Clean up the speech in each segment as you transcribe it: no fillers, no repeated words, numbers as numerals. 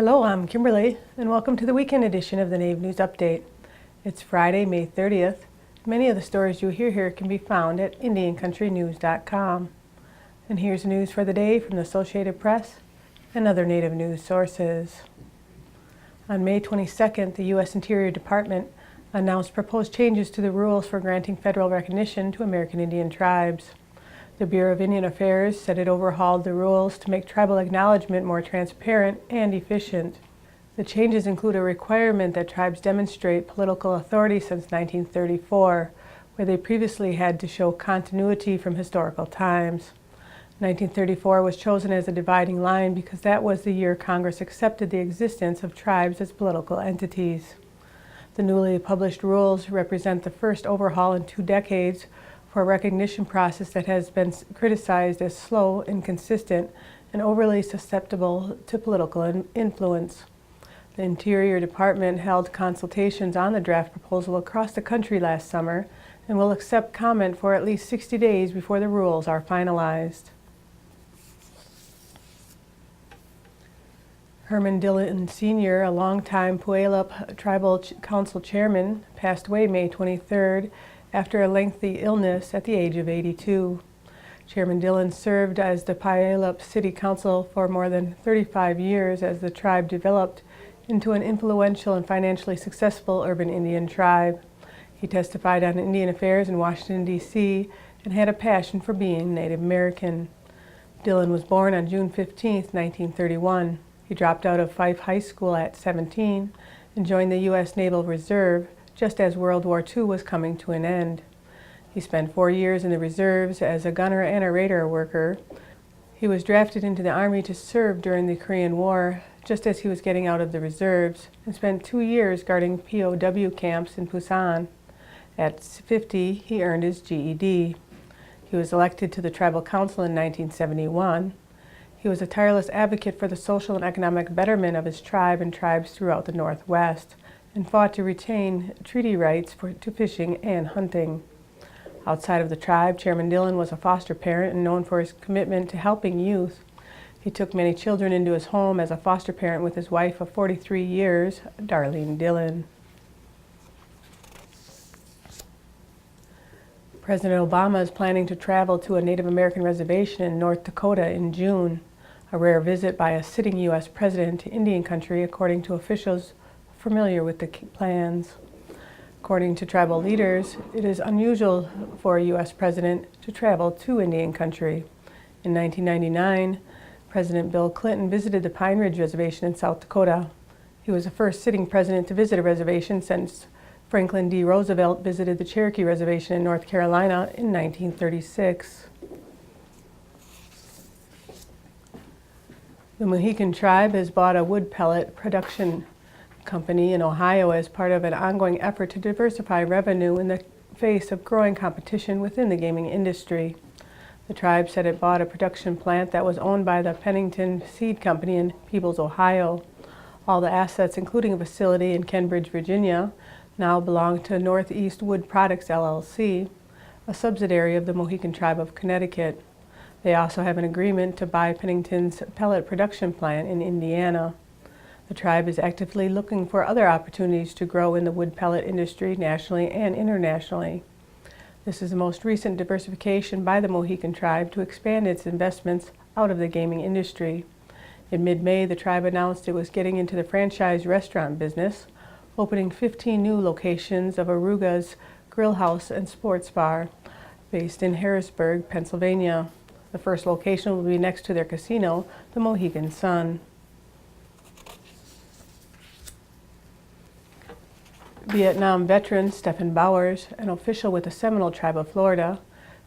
Hello, I'm Kimberly, and welcome to the weekend edition of the Nave News Update. It's Friday, May 30th. Many of the stories you hear here can be found at IndianCountryNews.com. And here's news for the day from the Associated Press and other Native news sources. On May 22nd, the U.S. Interior Department announced proposed changes to the rules for granting federal recognition to American Indian tribes. The Bureau of Indian Affairs said it overhauled the rules to make tribal acknowledgement more transparent and efficient. The changes include a requirement that tribes demonstrate political authority since 1934, where they previously had to show continuity from historical times. 1934 was chosen as a dividing line because that was the year Congress accepted the existence of tribes as political entities. The newly published rules represent the first overhaul in 2 decades for a recognition process that has been criticized as slow, inconsistent, and overly susceptible to political influence. The Interior Department held consultations on the draft proposal across the country last summer and will accept comment for at least 60 days before the rules are finalized. Herman Dillon Sr., a longtime Puyallup Tribal Council chairman, passed away May 23rd after a lengthy illness at the age of 82. Chairman Dillon served as the Puyallup City Council for more than 35 years as the tribe developed into an influential and financially successful urban Indian tribe. He testified on Indian affairs in Washington, D.C. and had a passion for being Native American. Dillon was born on June 15, 1931. He dropped out of Fife High School at 17 and joined the U.S. Naval Reserve just as World War II was coming to an end. He spent 4 years in the reserves as a gunner and a radar worker. He was drafted into the Army to serve during the Korean War just as he was getting out of the reserves and spent 2 years guarding POW camps in Busan. At 50, he earned his GED. He was elected to the Tribal Council in 1971. He was a tireless advocate for the social and economic betterment of his tribe and tribes throughout the Northwest, and fought to retain treaty rights to fishing and hunting. Outside of the tribe, Chairman Dillon was a foster parent and known for his commitment to helping youth. He took many children into his home as a foster parent with his wife of 43 years, Darlene Dillon. President Obama is planning to travel to a Native American reservation in North Dakota in June, a rare visit by a sitting U.S. president to Indian country, according to officials familiar with the plans. According to tribal leaders, it is unusual for a U.S. president to travel to Indian country. In 1999, President Bill Clinton visited the Pine Ridge Reservation in South Dakota. He was the first sitting president to visit a reservation since Franklin D. Roosevelt visited the Cherokee Reservation in North Carolina in 1936. The Mohegan Tribe has bought a wood-pellet production company in Ohio as part of an ongoing effort to diversify revenue in the face of growing competition within the gaming industry. The tribe said it bought a production plant that was owned by the Pennington Seed Company in Peebles, Ohio. All the assets, including a facility in Kenbridge, Virginia, now belong to Northeast Wood Products, LLC, a subsidiary of the Mohegan Tribe of Connecticut. They also have an agreement to buy Pennington's pellet production plant in Indiana. The tribe is actively looking for other opportunities to grow in the wood pellet industry nationally and internationally. This is the most recent diversification by the Mohegan Tribe to expand its investments out of the gaming industry. In mid-May, the tribe announced it was getting into the franchise restaurant business, opening 15 new locations of Aruga's Grill House and Sports Bar, based in Harrisburg, Pennsylvania. The first location will be next to their casino, the Mohegan Sun. Vietnam veteran Stephen Bowers, an official with the Seminole Tribe of Florida,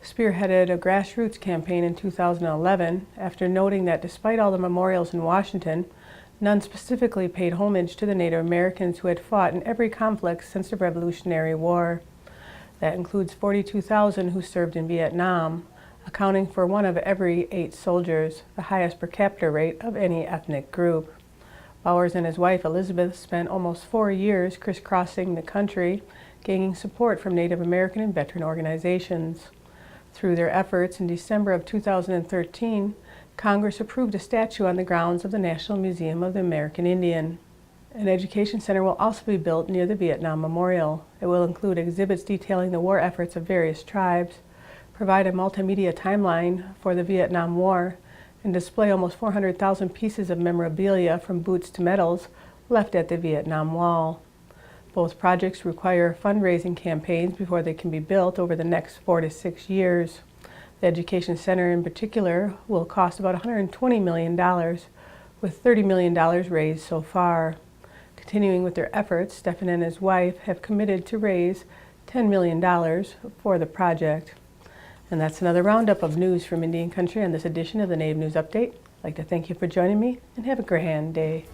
spearheaded a grassroots campaign in 2011 after noting that despite all the memorials in Washington, none specifically paid homage to the Native Americans who had fought in every conflict since the Revolutionary War. That includes 42,000 who served in Vietnam, accounting for 1 of every 8 soldiers, the highest per capita rate of any ethnic group. Bowers and his wife Elizabeth spent almost 4 years crisscrossing the country, gaining support from Native American and veteran organizations. Through their efforts, in December of 2013, Congress approved a statue on the grounds of the National Museum of the American Indian. An education center will also be built near the Vietnam Memorial. It will include exhibits detailing the war efforts of various tribes, provide a multimedia timeline for the Vietnam War, and display almost 400,000 pieces of memorabilia from boots to medals left at the Vietnam Wall. Both projects require fundraising campaigns before they can be built over the next 4 to 6 years. The Education Center in particular will cost about $120 million, with $30 million raised so far. Continuing with their efforts, Stephen and his wife have committed to raise $10 million for the project. And that's another roundup of news from Indian Country on this edition of the Native News Update. I'd like to thank you for joining me and have a grand day.